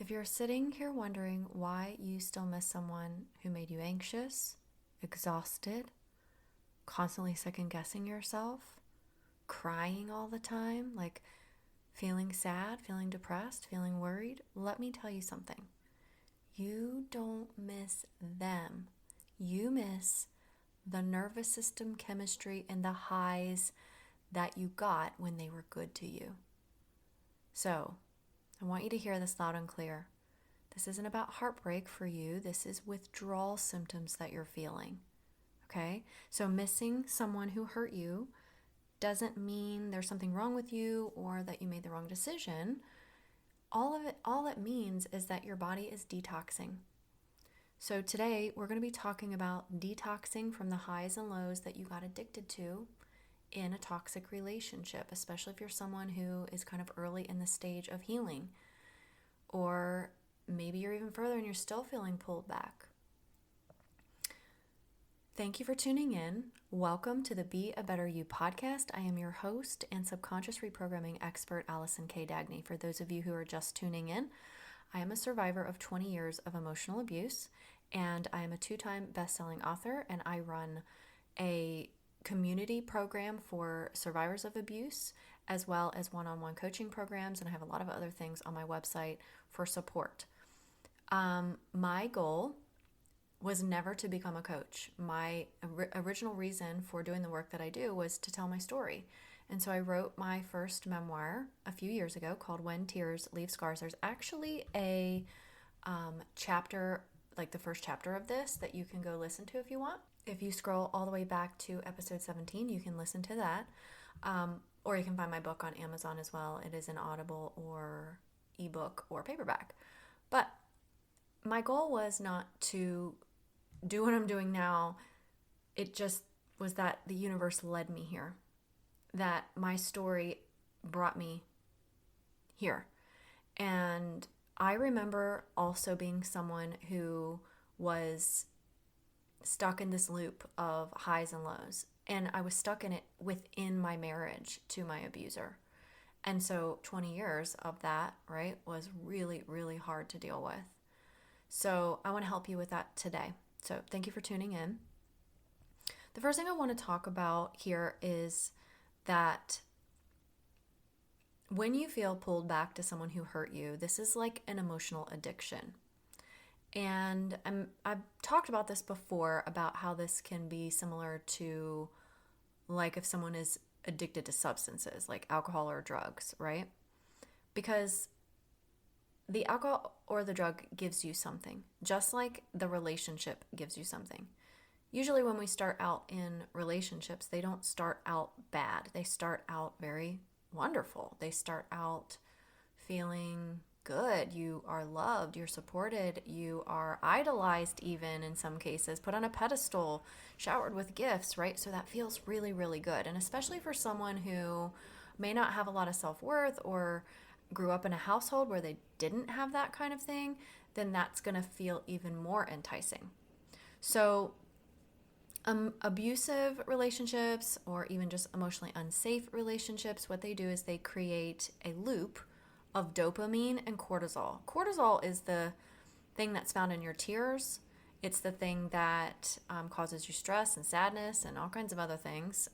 If you're sitting here wondering why you still miss someone who made you anxious, exhausted, constantly second guessing yourself, crying all the time, like feeling sad, feeling depressed, feeling worried, let me tell you something. You don't miss them. You miss the nervous system chemistry and the highs that you got when they were good to you. So, I want you to hear this loud and clear. This isn't about heartbreak for you. This is withdrawal symptoms that you're feeling. Okay? So missing someone who hurt you doesn't mean there's something wrong with you or that you made the wrong decision. All it means is that your body is detoxing. So today we're going to be talking about detoxing from the highs and lows that you got addicted to in a toxic relationship, especially if you're someone who is kind of early in the stage of healing, or maybe you're even further and you're still feeling pulled back. Thank you for tuning in. Welcome to the Be a Better You podcast. I am your host and subconscious reprogramming expert, Allison K. Dagny. For those of you who are just tuning in, I am a survivor of 20 years of emotional abuse, and I am a 2-time best-selling author, and I run a community program for survivors of abuse, as well as one-on-one coaching programs, and I have a lot of other things on my website for support. My goal was never to become a coach. My original reason for doing the work that I do was to tell my story. And so I wrote my first memoir a few years ago called When Tears Leave Scars. There's actually a chapter, like the first chapter of this, that you can go listen to if you want. If you scroll all the way back to episode 17, you can listen to that. Or you can find my book on Amazon as well. It is an Audible or ebook or paperback. But my goal was not to do what I'm doing now. It just was that the universe led me here, that my story brought me here. And I remember also being someone who was stuck in this loop of highs and lows. And I was stuck in it within my marriage to my abuser. And so 20 years of that, right, was really, really hard to deal with. So I want to help you with that today. So thank you for tuning in. The first thing I want to talk about here is that when you feel pulled back to someone who hurt you, this is like an emotional addiction. And I've talked about this before, about how this can be similar to like if someone is addicted to substances like alcohol or drugs, right? Because the alcohol or the drug gives you something, just like the relationship gives you something. Usually when we start out in relationships, they don't start out bad. They start out very wonderful. They start out feeling good. You are loved, you're supported, you are idolized even in some cases, put on a pedestal, showered with gifts, right? So that feels really, really good. And especially for someone who may not have a lot of self-worth or grew up in a household where they didn't have that kind of thing, then that's going to feel even more enticing. So abusive relationships, or even just emotionally unsafe relationships, what they do is they create a loop of dopamine and cortisol. Cortisol is the thing that's found in your tears. It's the thing that causes you stress and sadness and all kinds of other things.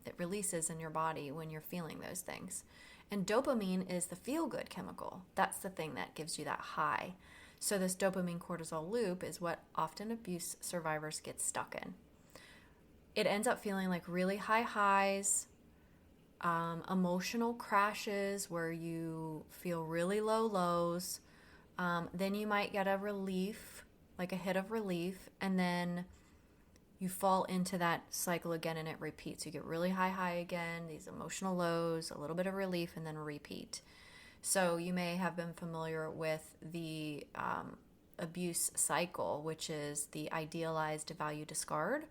It releases in your body when you're feeling those things. And dopamine is the feel-good chemical. That's the thing that gives you that high. So this dopamine cortisol loop is what often abuse survivors get stuck in. It ends up feeling like really high highs, emotional crashes where you feel really low lows. Then you might get a relief, like a hit of relief, and then you fall into that cycle again and it repeats. You get really high again, these emotional lows, a little bit of relief, and then repeat. So you may have been familiar with the abuse cycle, which is the idealized, value, discard.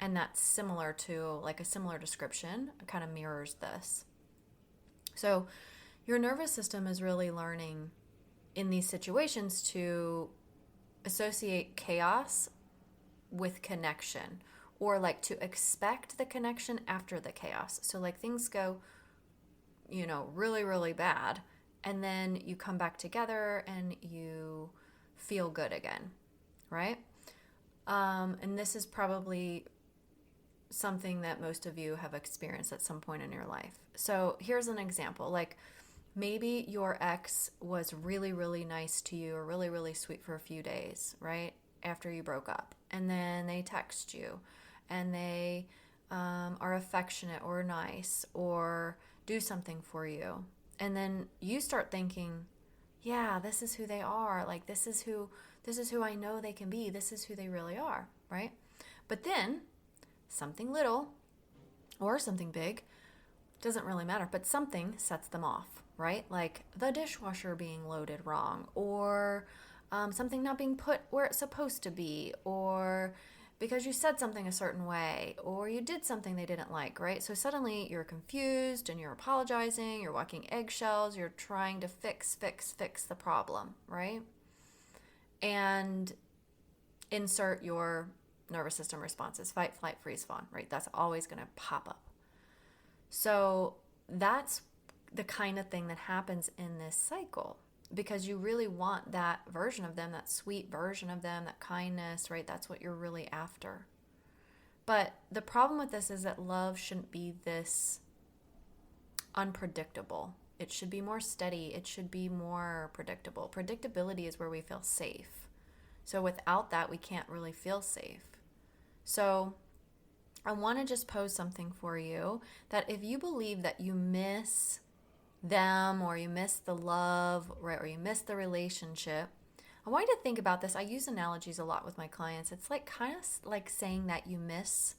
And that's similar to, like a similar description, it kind of mirrors this. So your nervous system is really learning in these situations to associate chaos with connection, or like to expect the connection after the chaos. So like things go, really, really bad, and then you come back together and you feel good again, right? And this is probably something that most of you have experienced at some point in your life. So here's an example. Like maybe your ex was really, really nice to you or really, really sweet for a few days, right? After you broke up. And then they text you and they are affectionate or nice or do something for you. And then you start thinking, yeah, this is who they are. Like this is who I know they can be. This is who they really are, right? But then something little or something big, doesn't really matter, but something sets them off, right? Like the dishwasher being loaded wrong, or something not being put where it's supposed to be, or because you said something a certain way, or you did something they didn't like, right? So suddenly you're confused and you're apologizing, you're walking eggshells, you're trying to fix the problem, right? And insert your nervous system responses, fight, flight, freeze, fawn, right? That's always going to pop up. So that's the kind of thing that happens in this cycle, because you really want that version of them, that sweet version of them, that kindness, right? That's what you're really after. But the problem with this is that love shouldn't be this unpredictable. It should be more steady. It should be more predictable. Predictability is where we feel safe. So without that, we can't really feel safe. So I want to just pose something for you, that if you believe that you miss them or you miss the love, right, or you miss the relationship, I want you to think about this. I use analogies a lot with my clients. It's like kind of like saying that you miss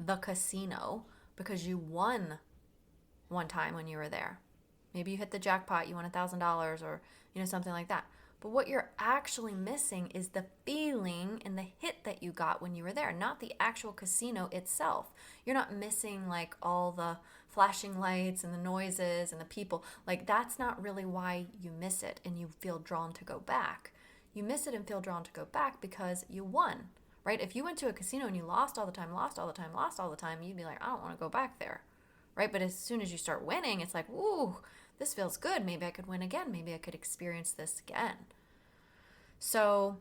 the casino because you won one time when you were there. Maybe you hit the jackpot, you won $1,000 or something like that. But what you're actually missing is the feeling and the hit that you got when you were there, not the actual casino itself. You're not missing like all the flashing lights and the noises and the people. Like that's not really why you miss it and you feel drawn to go back. You miss it and feel drawn to go back because you won, right? If you went to a casino and you lost all the time, you'd be like, I don't want to go back there, right? But as soon as you start winning, it's like, ooh, this feels good. Maybe I could win again. Maybe I could experience this again. So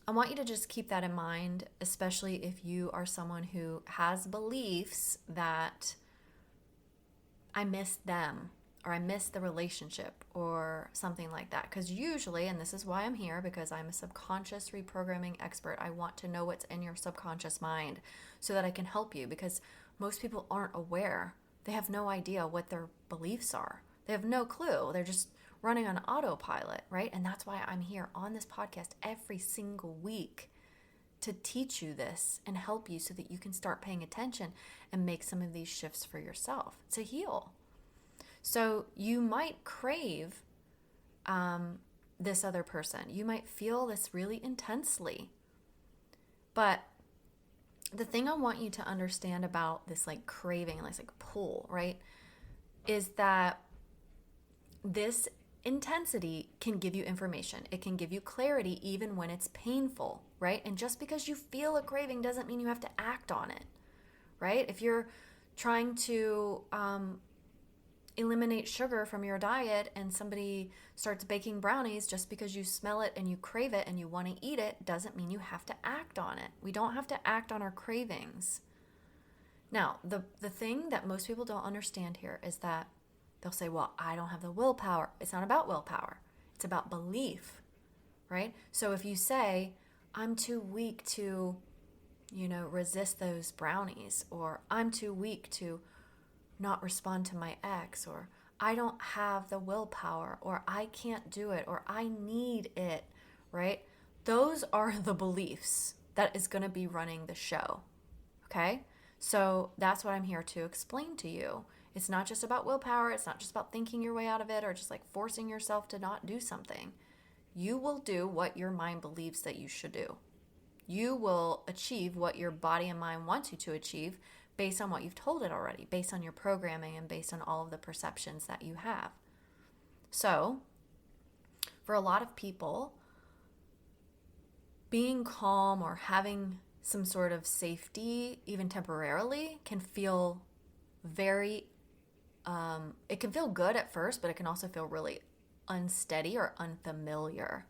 I want you to just keep that in mind, especially if you are someone who has beliefs that I miss them or I miss the relationship or something like that. Because usually, and this is why I'm here, because I'm a subconscious reprogramming expert, I want to know what's in your subconscious mind so that I can help you, because most people aren't aware. They have no idea what their beliefs are. They have no clue. They're just running on autopilot, right? And that's why I'm here on this podcast every single week to teach you this and help you so that you can start paying attention and make some of these shifts for yourself to heal. So you might crave this other person. You might feel this really intensely. But the thing I want you to understand about this like craving and this like pull, right, is that this intensity can give you information. It can give you clarity even when it's painful, right? And just because you feel a craving doesn't mean you have to act on it, right? If you're trying to eliminate sugar from your diet and somebody starts baking brownies, just because you smell it and you crave it and you want to eat it doesn't mean you have to act on it. We don't have to act on our cravings. Now, the thing that most people don't understand here is that they'll say, well, I don't have the willpower. It's not about willpower. It's about belief, right? So if you say, I'm too weak to, resist those brownies, or I'm too weak to not respond to my ex, or I don't have the willpower, or I can't do it, or I need it, right? Those are the beliefs that is going to be running the show, okay? So that's what I'm here to explain to you. It's not just about willpower. It's not just about thinking your way out of it or just like forcing yourself to not do something. You will do what your mind believes that you should do. You will achieve what your body and mind wants you to achieve based on what you've told it already, based on your programming and based on all of the perceptions that you have. So, for a lot of people, being calm or having some sort of safety, even temporarily, can feel very it can feel good at first, but it can also feel really unsteady or unfamiliar,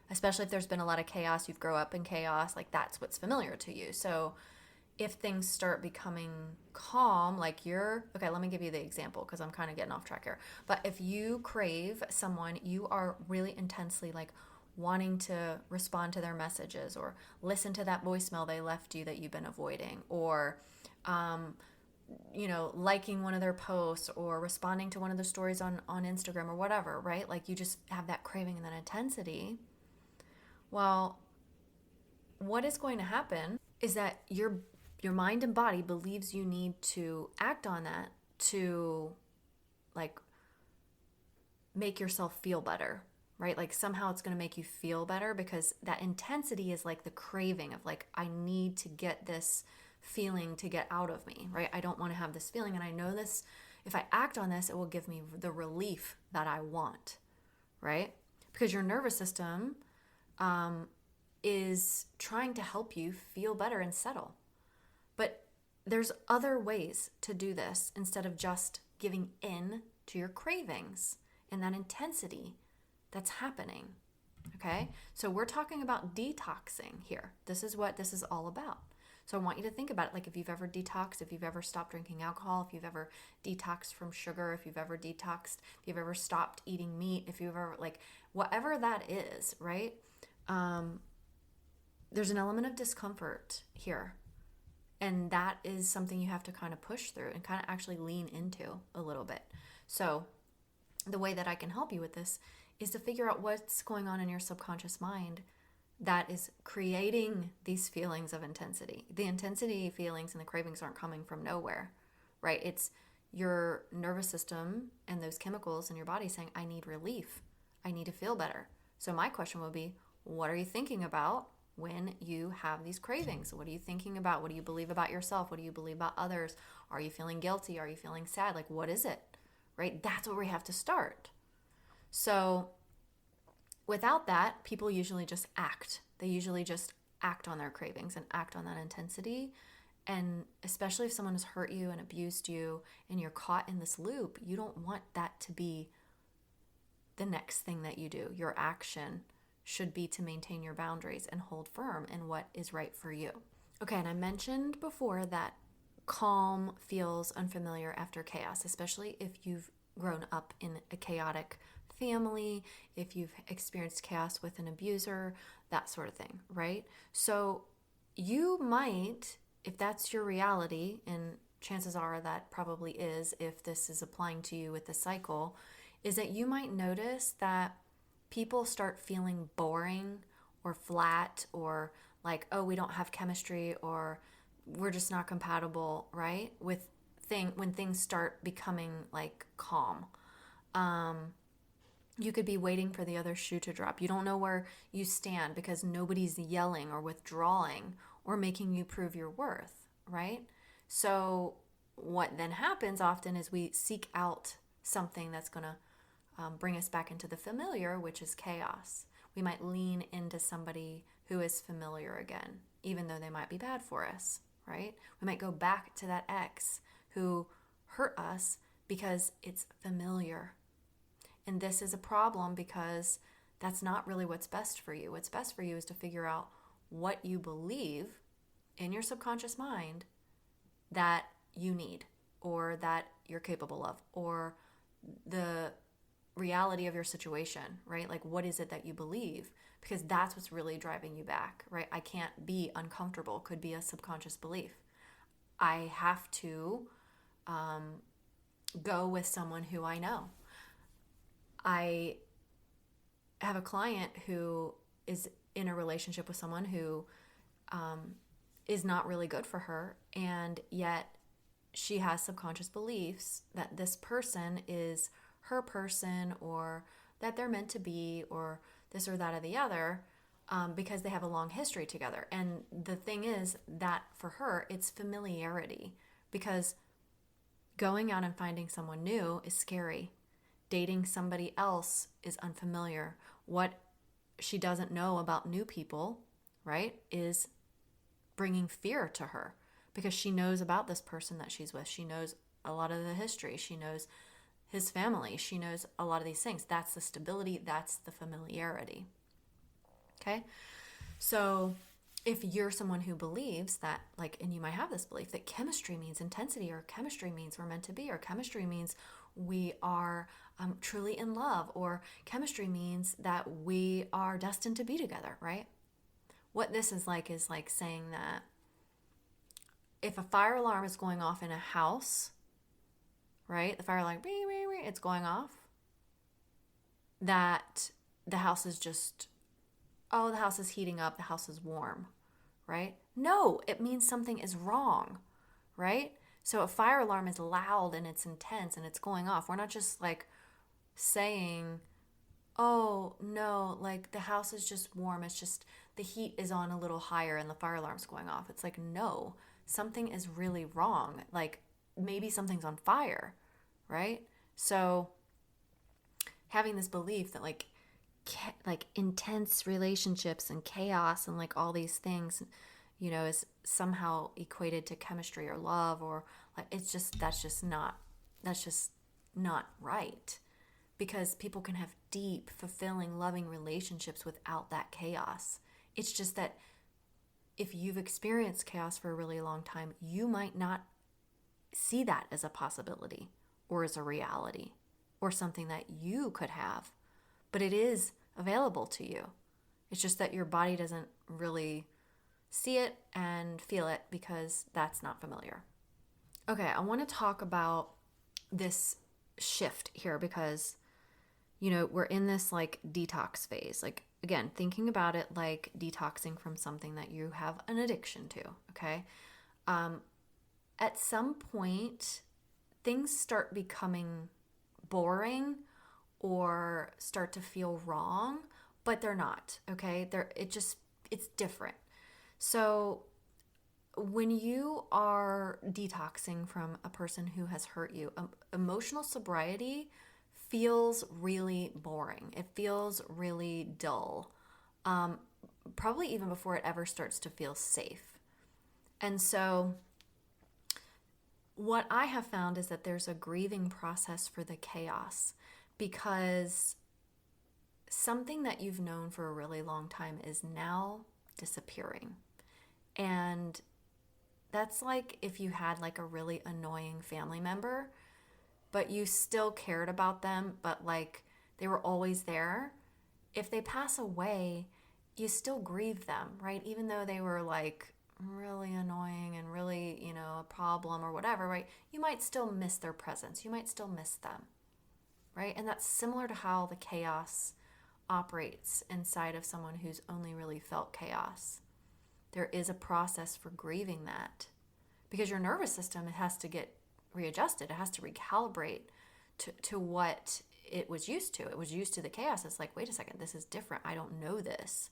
especially if there's been a lot of chaos. You've grown up in chaos, like that's what's familiar to you. So if things start becoming calm, like okay, let me give you the example because I'm kind of getting off track here. But if you crave someone, you are really intensely like wanting to respond to their messages or listen to that voicemail they left you that you've been avoiding, or liking one of their posts or responding to one of their stories on Instagram or whatever, right? Like you just have that craving and that intensity. Well, what is going to happen is that your mind and body believes you need to act on that to like make yourself feel better, right? Like somehow it's going to make you feel better because that intensity is like the craving of like, I need to get this feeling to get out of me, right? I don't want to have this feeling. And I know this, if I act on this, it will give me the relief that I want, right? Because your nervous system is trying to help you feel better and settle. But there's other ways to do this instead of just giving in to your cravings and that intensity that's happening, okay? So we're talking about detoxing here. This is what this is all about. So I want you to think about it like if you've ever detoxed, if you've ever stopped drinking alcohol, if you've ever detoxed from sugar, if you've ever detoxed, if you've ever stopped eating meat, if you've ever, like, whatever that is, right? There's an element of discomfort here. And that is something you have to kind of push through and kind of actually lean into a little bit. So the way that I can help you with this is to figure out what's going on in your subconscious mind that is creating these feelings of intensity. The intensity feelings and the cravings aren't coming from nowhere, right? It's your nervous system and those chemicals in your body saying, I need relief. I need to feel better. So my question would be, what are you thinking about when you have these cravings? What are you thinking about? What do you believe about yourself? What do you believe about others? Are you feeling guilty? Are you feeling sad? Like, what is it, right? That's where we have to start. So without that, people usually just act. They usually just act on their cravings and act on that intensity. And especially if someone has hurt you and abused you and you're caught in this loop, you don't want that to be the next thing that you do. Your action should be to maintain your boundaries and hold firm in what is right for you. Okay, and I mentioned before that calm feels unfamiliar after chaos, especially if you've grown up in a chaotic family, if you've experienced chaos with an abuser, that sort of thing, right? So you might, if that's your reality, and chances are that probably is if this is applying to you with the cycle, is that you might notice that people start feeling boring or flat or like, oh, we don't have chemistry or we're just not compatible, right? When things start becoming like calm. You could be waiting for the other shoe to drop. You don't know where you stand because nobody's yelling or withdrawing or making you prove your worth, right? So what then happens often is we seek out something that's going to bring us back into the familiar, which is chaos. We might lean into somebody who is familiar again, even though they might be bad for us, right? We might go back to that ex who hurt us because it's familiar. And this is a problem because that's not really what's best for you. What's best for you is to figure out what you believe in your subconscious mind that you need or that you're capable of, or the reality of your situation, right? Like, what is it that you believe? Because that's what's really driving you back, right? I can't be uncomfortable could be a subconscious belief. I have to go with someone who I know. I have a client who is in a relationship with someone who is not really good for her, and yet she has subconscious beliefs that this person is her person, or that they're meant to be, or this or that or the other, because they have a long history together. And the thing is that for her, it's familiarity, because going out and finding someone new is scary. Dating somebody else is unfamiliar. What she doesn't know about new people, right, is bringing fear to her, because she knows about this person that she's with. She knows a lot of the history. She knows his family. She knows a lot of these things. That's the stability. That's the familiarity. Okay? So if you're someone who believes that, like, and you might have this belief that chemistry means intensity, or chemistry means we're meant to be, or chemistry means we are truly in love, or chemistry means that we are destined to be together, right? What this is like saying that if a fire alarm is going off in a house, right? The fire alarm, it's going off. That the house is just, oh, the house is heating up, the house is warm, right? No, it means something is wrong, right? So a fire alarm is loud and it's intense and it's going off. We're not just like saying, oh, no, like the house is just warm. It's just the heat is on a little higher and the fire alarm's going off. It's like, no, something is really wrong. Like maybe something's on fire, right? So having this belief that like intense relationships and chaos and like all these things, you know, is somehow equated to chemistry or love, or like that's just not right. Because people can have deep, fulfilling, loving relationships without that chaos. It's just that if you've experienced chaos for a really long time, you might not see that as a possibility or as a reality or something that you could have. But it is available to you. It's just that your body doesn't really see it and feel it because that's not familiar. Okay, I want to talk about this shift here because, you know, we're in this like detox phase. Like, again, thinking about it like detoxing from something that you have an addiction to, okay? At some point, things start becoming boring or start to feel wrong, but they're not, okay? It's different. So when you are detoxing from a person who has hurt you, emotional sobriety feels really boring. It feels really dull, probably even before it ever starts to feel safe. And so what I have found is that there's a grieving process for the chaos, because something that you've known for a really long time is now disappearing. And that's like if you had like a really annoying family member, but you still cared about them, but like they were always there. If they pass away, you still grieve them, right? Even though they were like really annoying and really, you know, a problem or whatever, right? You might still miss their presence. You might still miss them, right? And that's similar to how the chaos operates inside of someone who's only really felt chaos. There is a process for grieving that because your nervous system, it has to get readjusted. It has to recalibrate to what it was used to. It was used to the chaos. It's like, wait a second, this is different. I don't know this.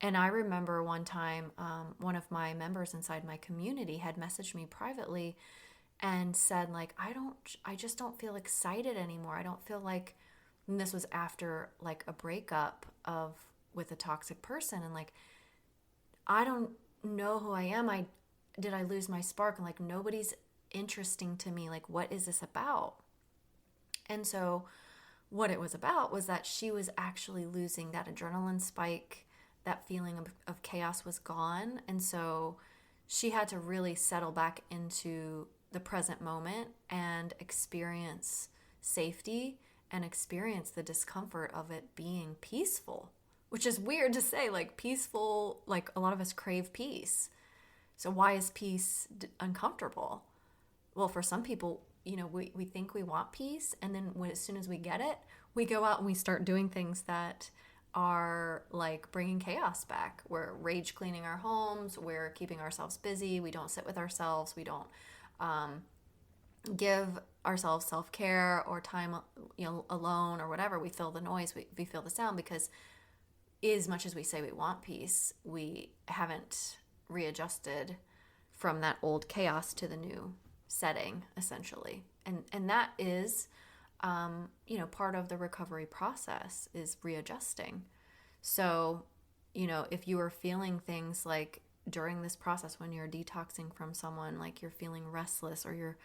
And I remember one time, one of my members inside my community had messaged me privately and said, like, I just don't feel excited anymore. I don't feel like, and this was after like a breakup with a toxic person. And like, I don't know who I am. Did I lose my spark? And like, nobody's interesting to me. Like, what is this about? And so what it was about was that she was actually losing that adrenaline spike. That feeling of chaos was gone. And so she had to really settle back into the present moment and experience safety and experience the discomfort of it being peaceful, which is weird to say, like peaceful, like a lot of us crave peace. So why is peace uncomfortable? Well, for some people, you know, we think we want peace. And then as soon as we get it, we go out and we start doing things that are like bringing chaos back. We're rage cleaning our homes. We're keeping ourselves busy. We don't sit with ourselves. We don't give ourselves self-care or time, you know, alone or whatever. We feel the noise. We feel the sound, because as much as we say we want peace, we haven't readjusted from that old chaos to the new setting, essentially. And that is you know, part of the recovery process is readjusting. So, you know, if you are feeling things like during this process when you're detoxing from someone, like you're feeling restless or you're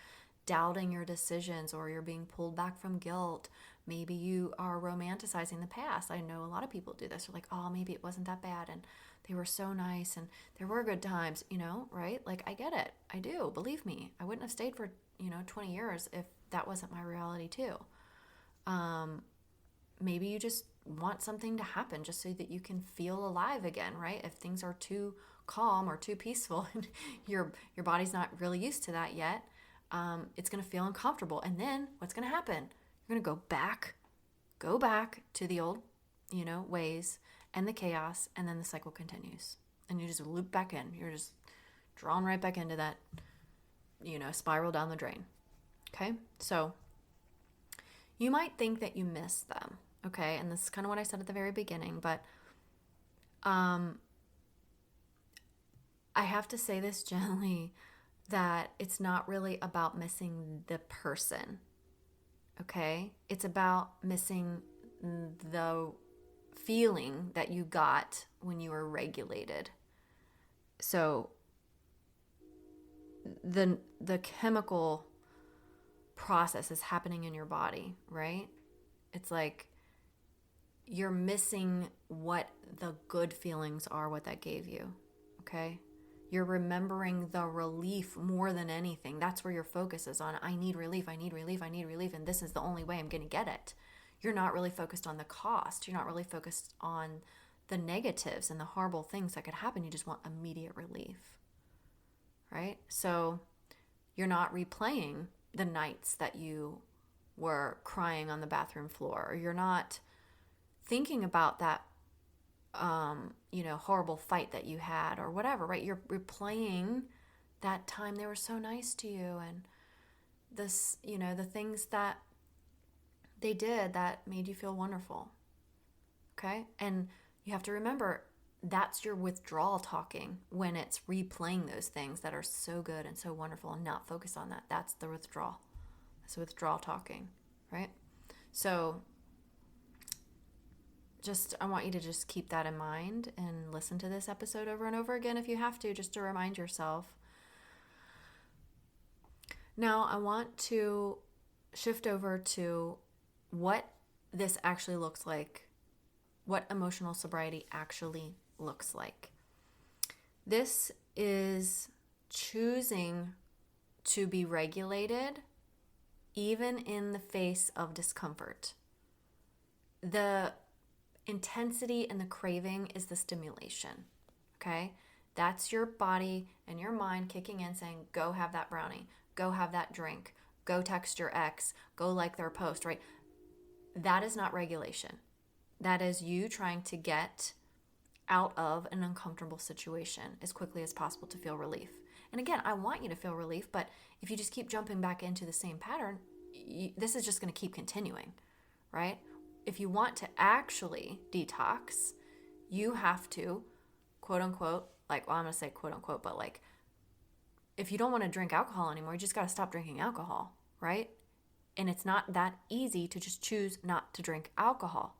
doubting your decisions, or you're being pulled back from guilt. Maybe you are romanticizing the past. I know a lot of people do this. They're like, oh, maybe it wasn't that bad, and they were so nice, and there were good times, right? Like, I get it. I do. Believe me. I wouldn't have stayed for, 20 years if that wasn't my reality too. Maybe you just want something to happen just so that you can feel alive again, right? If things are too calm or too peaceful and your body's not really used to that yet, it's going to feel uncomfortable. And then what's going to happen? You're going to go back to the old, ways and the chaos, and then the cycle continues. And you just loop back in. You're just drawn right back into that, spiral down the drain. Okay? So you might think that you miss them. Okay? And this is kind of what I said at the very beginning, but I have to say this gently, that it's not really about missing the person. Okay? It's about missing the feeling that you got when you were regulated. So the chemical process is happening in your body, right? It's like you're missing what the good feelings are, what that gave you. Okay? You're remembering the relief more than anything. That's where your focus is on. I need relief, and this is the only way I'm going to get it. You're not really focused on the cost. You're not really focused on the negatives and the horrible things that could happen. You just want immediate relief, right? So you're not replaying the nights that you were crying on the bathroom floor, or you're not thinking about that horrible fight that you had or whatever, right? You're replaying that time they were so nice to you, and this, the things that they did that made you feel wonderful. Okay? And you have to remember, that's your withdrawal talking when it's replaying those things that are so good and so wonderful, and not focus on that. That's the withdrawal. That's withdrawal talking, right? So I want you to just keep that in mind and listen to this episode over and over again if you have to, just to remind yourself. Now, I want to shift over to what this actually looks like, what emotional sobriety actually looks like. This is choosing to be regulated even in the face of discomfort. The intensity and the craving is the stimulation, okay? That's your body and your mind kicking in saying, go have that brownie, go have that drink, go text your ex, go like their post, right? That is not regulation. That is you trying to get out of an uncomfortable situation as quickly as possible to feel relief. And again, I want you to feel relief, but if you just keep jumping back into the same pattern, this is just going to keep continuing, right? If you want to actually detox, you have to, quote unquote, I'm going to say quote unquote, but if you don't want to drink alcohol anymore, you just got to stop drinking alcohol, right? And it's not that easy to just choose not to drink alcohol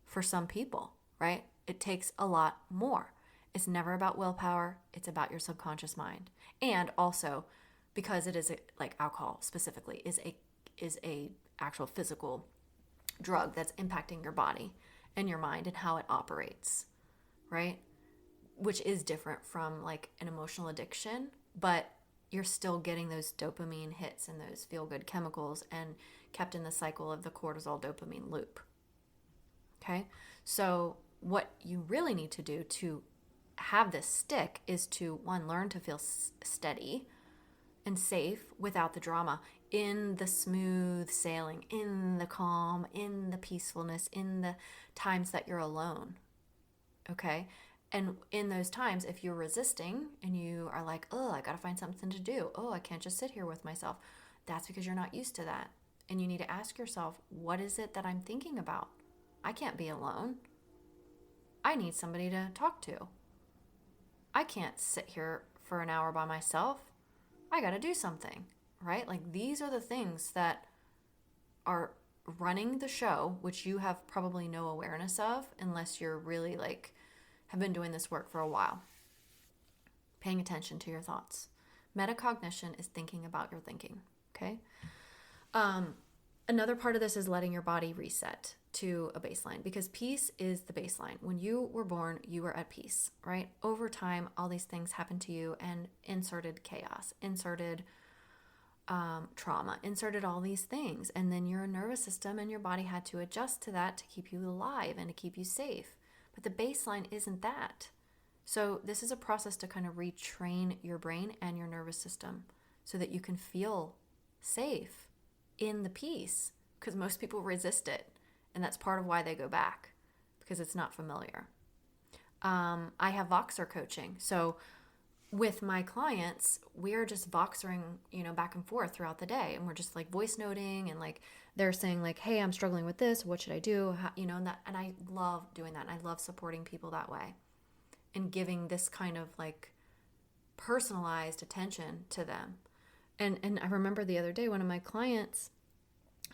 for some people, right? It takes a lot more. It's never about willpower. It's about your subconscious mind. And also, because it is like alcohol specifically is a actual physical drug that's impacting your body and your mind and how it operates, right? Which is different from like an emotional addiction, but you're still getting those dopamine hits and those feel-good chemicals and kept in the cycle of the cortisol dopamine loop. Okay? So what you really need to do to have this stick is to, one, learn to feel steady and safe without the drama, in the smooth sailing, in the calm, in the peacefulness, in the times that you're alone. Okay? And in those times, if you're resisting and you are like, oh, I got to find something to do. Oh, I can't just sit here with myself. That's because you're not used to that. And you need to ask yourself, what is it that I'm thinking about? I can't be alone. I need somebody to talk to. I can't sit here for an hour by myself. I got to do something, right? Like, these are the things that are running the show, which you have probably no awareness of unless you're really have been doing this work for a while. Paying attention to your thoughts. Metacognition is thinking about your thinking. Okay. Another part of this is letting your body reset to a baseline, because peace is the baseline. When you were born, you were at peace, right? Over time, all these things happened to you and inserted chaos, inserted trauma, inserted all these things. And then your nervous system and your body had to adjust to that to keep you alive and to keep you safe. But the baseline isn't that. So this is a process to kind of retrain your brain and your nervous system so that you can feel safe in the peace, because most people resist it. And that's part of why they go back, because it's not familiar. I have Voxer coaching. So with my clients, we are just Voxering, back and forth throughout the day. And we're just like voice noting, and like they're saying like, hey, I'm struggling with this. What should I do? And I love doing that. And I love supporting people that way and giving this kind of like personalized attention to them. And I remember the other day, one of my clients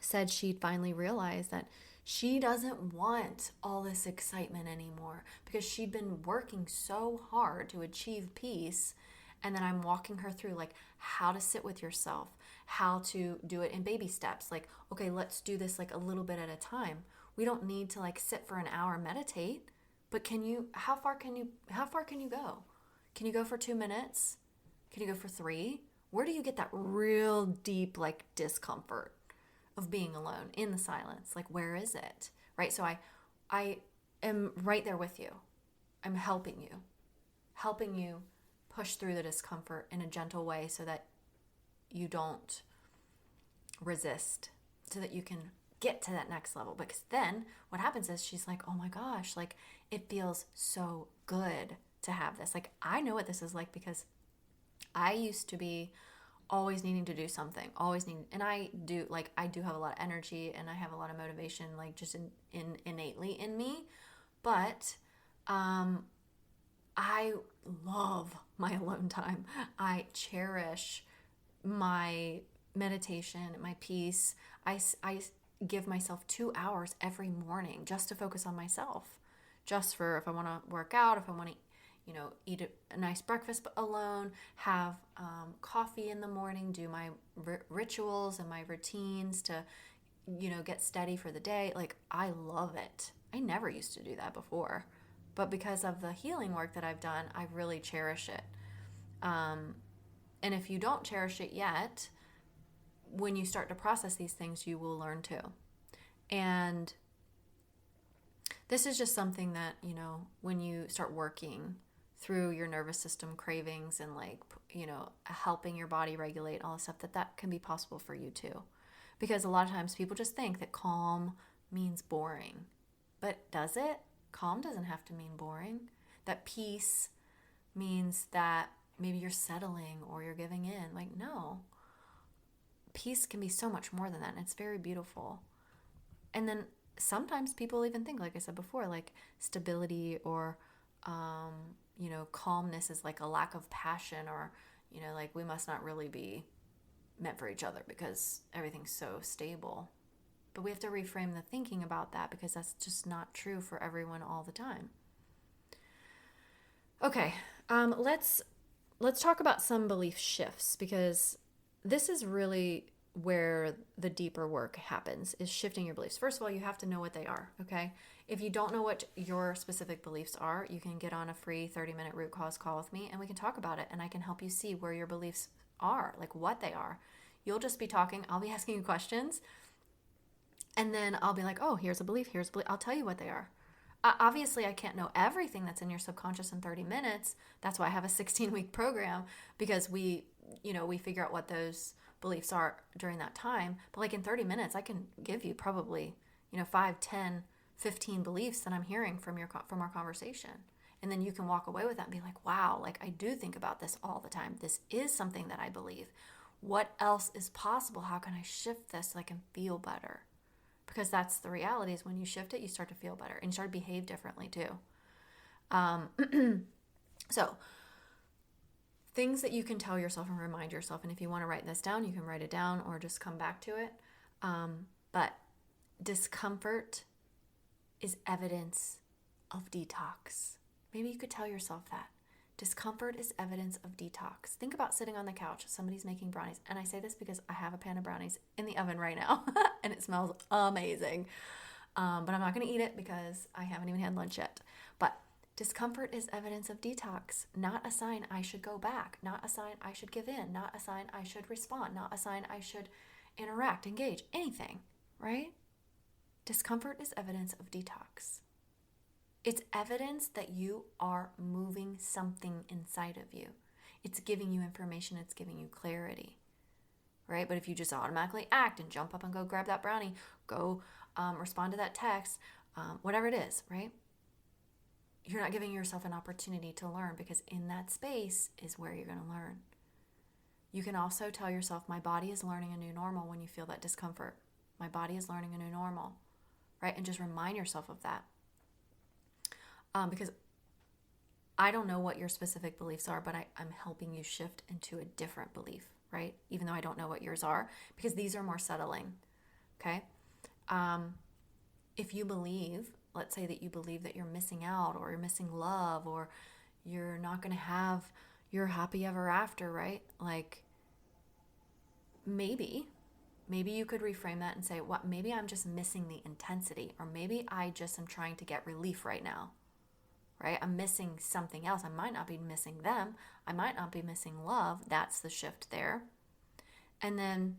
said she'd finally realized that she doesn't want all this excitement anymore, because she'd been working so hard to achieve peace. And then I'm walking her through like how to sit with yourself, how to do it in baby steps. Like, okay, let's do this like a little bit at a time. We don't need to like sit for an hour and meditate, but how far can you go? Can you go for 2 minutes? Can you go for 3? Where do you get that real deep like discomfort of being alone in the silence? Like, where is it? Right? So I am right there with you. I'm helping you push through the discomfort in a gentle way so that you don't resist, so that you can get to that next level. Because then what happens is she's like, oh my gosh, like it feels so good to have this. Like, I know what this is like, because I used to be always needing to do something, and I do have a lot of energy and I have a lot of motivation, like just innately in me. But I love my alone time. I cherish my meditation, my peace. I give myself 2 hours every morning just to focus on myself, just for if I want to work out, if I want to eat a nice breakfast alone, have coffee in the morning, do my rituals and my routines to, get steady for the day. Like, I love it. I never used to do that before, but because of the healing work that I've done, I really cherish it. And if you don't cherish it yet, when you start to process these things, you will learn to. And this is just something that, when you start working through your nervous system cravings and helping your body regulate all the stuff, that can be possible for you too. Because a lot of times people just think that calm means boring. But does it? Calm doesn't have to mean boring. That peace means that maybe you're settling or you're giving in. Like, no. Peace can be so much more than that. And it's very beautiful. And then sometimes people even think, like I said before, like stability or calmness is like a lack of passion, or like we must not really be meant for each other because everything's so stable. But we have to reframe the thinking about that, because that's just not true for everyone all the time. Okay, let's talk about some belief shifts, because this is really where the deeper work happens, is shifting your beliefs. First of all, you have to know what they are, okay? If you don't know what your specific beliefs are, you can get on a free 30-minute root cause call with me, and we can talk about it, and I can help you see where your beliefs are, like what they are. You'll just be talking, I'll be asking you questions, and then I'll be like, oh, here's a belief. I'll tell you what they are. Obviously, I can't know everything that's in your subconscious in 30 minutes. That's why I have a 16-week program, because we figure out what those beliefs are during that time. But like in 30 minutes, I can give you probably, 5, 10, 15 beliefs that I'm hearing from our conversation. And then you can walk away with that and be like, wow, like I do think about this all the time. This is something that I believe. What else is possible? How can I shift this so I can feel better? Because that's the reality, is when you shift it, you start to feel better and you start to behave differently too. So things that you can tell yourself and remind yourself, and if you want to write this down, you can write it down or just come back to it. But discomfort is evidence of detox. Maybe you could tell yourself that. Discomfort is evidence of detox. Think about sitting on the couch, somebody's making brownies. And I say this because I have a pan of brownies in the oven right now and it smells amazing. But I'm not going to eat it because I haven't even had lunch yet. But discomfort is evidence of detox, not a sign I should go back, not a sign I should give in, not a sign I should respond, not a sign I should interact, engage, anything, right? Discomfort is evidence of detox. It's evidence that you are moving something inside of you. It's giving you information, it's giving you clarity, right? But if you just automatically act and jump up and go grab that brownie, go respond to that text, whatever it is, right? You're not giving yourself an opportunity to learn, because in that space is where you're going to learn. You can also tell yourself, my body is learning a new normal when you feel that discomfort. My body is learning a new normal, right? And just remind yourself of that. Because I don't know what your specific beliefs are, but I'm helping you shift into a different belief, right? Even though I don't know what yours are, because these are more settling, okay? If you believe, let's say that you believe that you're missing out, or you're missing love, or you're not going to have your happy ever after, right? Like, maybe you could reframe that and say, what? Maybe I'm just missing the intensity, or maybe I just am trying to get relief right now. Right? I'm missing something else. I might not be missing them. I might not be missing love. That's the shift there. And then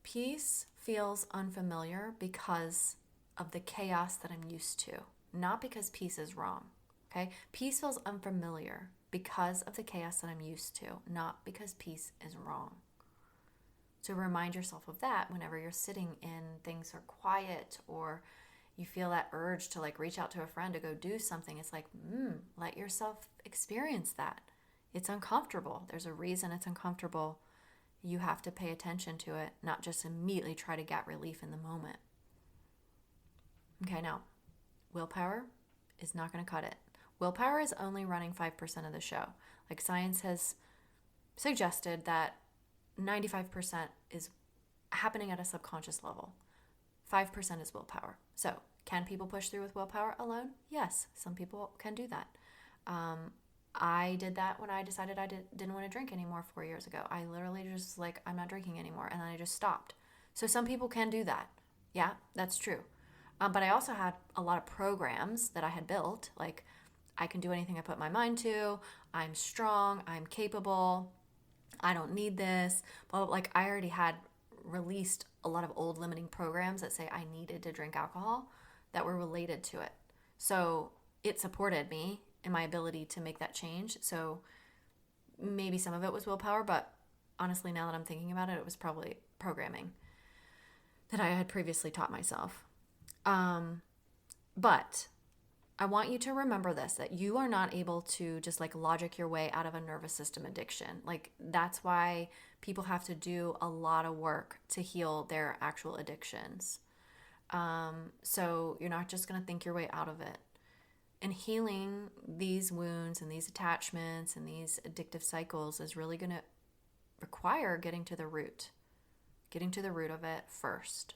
peace feels unfamiliar because of the chaos that I'm used to, not because peace is wrong. Okay? Peace feels unfamiliar because of the chaos that I'm used to, not because peace is wrong. So remind yourself of that whenever you're sitting in things are quiet, or you feel that urge to like reach out to a friend to go do something. It's like, let yourself experience that. It's uncomfortable. There's a reason it's uncomfortable. You have to pay attention to it, not just immediately try to get relief in the moment. Okay, now, willpower is not going to cut it. Willpower is only running 5% of the show. Like, science has suggested that 95% is happening at a subconscious level. 5% is willpower. So, can people push through with willpower alone? Yes, some people can do that. I did that when I decided I didn't want to drink anymore 4 years ago. I literally just like, I'm not drinking anymore, and then I just stopped. So some people can do that. Yeah, that's true. But I also had a lot of programs that I had built, like, I can do anything I put my mind to, I'm strong, I'm capable, I don't need this. But like, I already had released a lot of old limiting programs that say I needed to drink alcohol that were related to it. So it supported me in my ability to make that change. So maybe some of it was willpower, but honestly, now that I'm thinking about it, it was probably programming that I had previously taught myself. But I want you to remember this, that you are not able to just like logic your way out of a nervous system addiction. Like, that's why people have to do a lot of work to heal their actual addictions. So you're not just going to think your way out of it. And healing these wounds and these attachments and these addictive cycles is really going to require getting to the root of it first.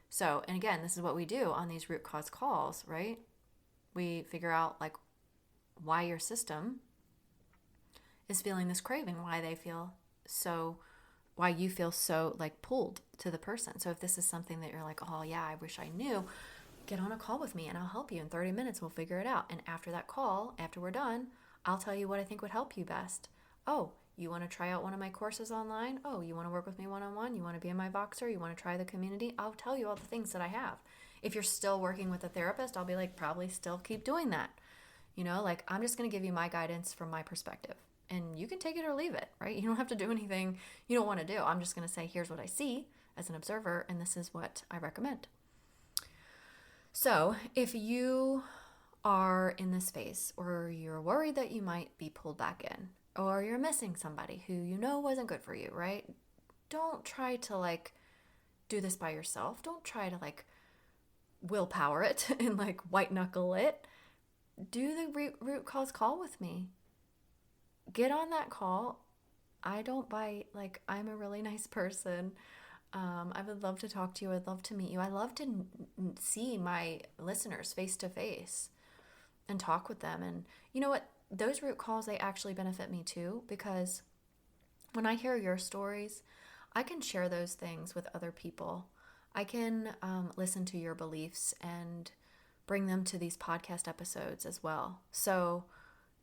So, and again, this is what we do on these root cause calls, right? We figure out like why your system is feeling this craving, why you feel so like pulled to the person. So if this is something that you're like, oh yeah, I wish I knew, get on a call with me and I'll help you in 30 minutes. We'll figure it out. And after that call, after we're done, I'll tell you what I think would help you best. Oh, you want to try out one of my courses online? Oh, you want to work with me one-on-one? You want to be in my Voxer? You want to try the community? I'll tell you all the things that I have. If you're still working with a therapist, I'll be like, probably still keep doing that. You know, like, I'm just going to give you my guidance from my perspective. And you can take it or leave it, right? You don't have to do anything you don't want to do. I'm just going to say, here's what I see as an observer, and this is what I recommend. So if you are in this space, or you're worried that you might be pulled back in, or you're missing somebody who you know wasn't good for you, right? Don't try to like do this by yourself. Don't try to like willpower it and like white knuckle it. Do the root cause call with me. Get on that call. I don't bite. Like, I'm a really nice person. I would love to talk to you. I'd love to meet you. I love to see my listeners face to face. and talk with them. And you know what? Those root calls, they actually benefit me too, because when I hear your stories, I can share those things with other people. I can listen to your beliefs and bring them to these podcast episodes as well. So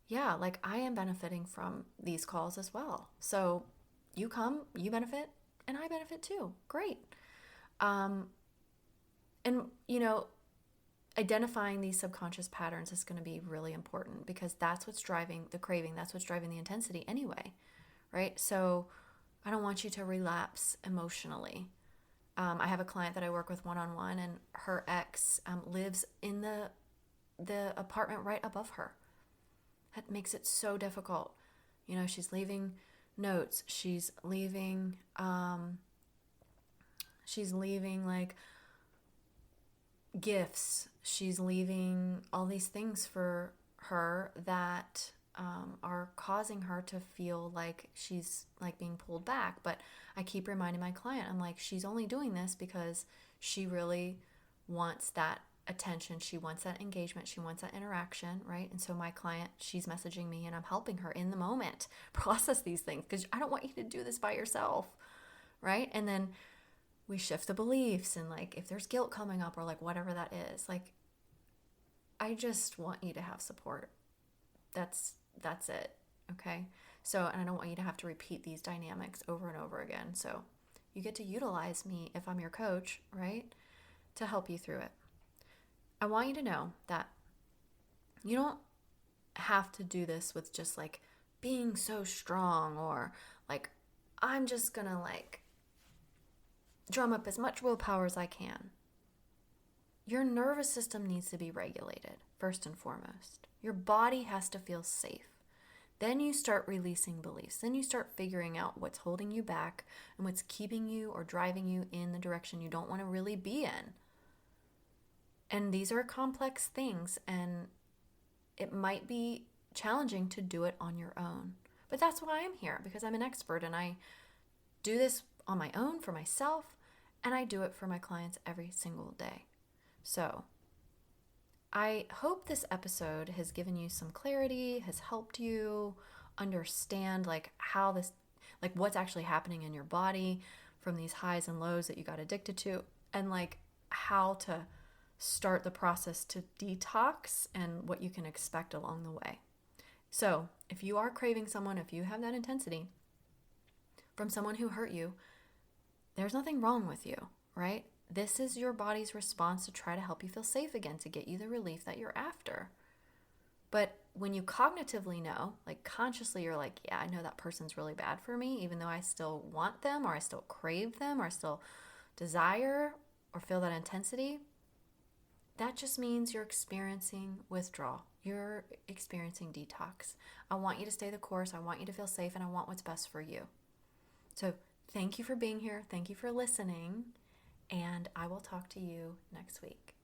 yeah, like I am benefiting from these calls as well. So you come, you benefit, and I benefit too. Great. And identifying these subconscious patterns is going to be really important, because that's what's driving the craving. That's what's driving the intensity anyway, right? So I don't want you to relapse emotionally. I have a client that I work with one-on-one, and her ex lives in the apartment right above her. That makes it so difficult. She's leaving notes. She's leaving like gifts. She's leaving all these things for her that are causing her to feel like she's like being pulled back. But I keep reminding my client, I'm like, she's only doing this because she really wants that attention. She wants that engagement. She wants that interaction, right? And so my client, she's messaging me, and I'm helping her in the moment process these things, because I don't want you to do this by yourself, right? And then we shift the beliefs, and like if there's guilt coming up or like whatever that is, like I just want you to have support. That's it. Okay. So, and I don't want you to have to repeat these dynamics over and over again. So you get to utilize me, if I'm your coach, right, to help you through it. I want you to know that you don't have to do this with just like being so strong, or like I'm just gonna like drum up as much willpower as I can. Your nervous system needs to be regulated, first and foremost. Your body has to feel safe. Then you start releasing beliefs. Then you start figuring out what's holding you back and what's keeping you or driving you in the direction you don't want to really be in. And these are complex things, and it might be challenging to do it on your own. But that's why I'm here, because I'm an expert, and I do this on my own for myself, and I do it for my clients every single day. So I hope this episode has given you some clarity, has helped you understand like how this, like what's actually happening in your body from these highs and lows that you got addicted to, and like how to start the process to detox and what you can expect along the way. So if you are craving someone, if you have that intensity from someone who hurt you, there's nothing wrong with you, right? This is your body's response to try to help you feel safe again, to get you the relief that you're after. But when you cognitively know, like consciously you're like, yeah, I know that person's really bad for me, even though I still want them, or I still crave them, or I still desire or feel that intensity, that just means you're experiencing withdrawal. You're experiencing detox. I want you to stay the course. I want you to feel safe, and I want what's best for you. So thank you for being here. Thank you for listening. And I will talk to you next week.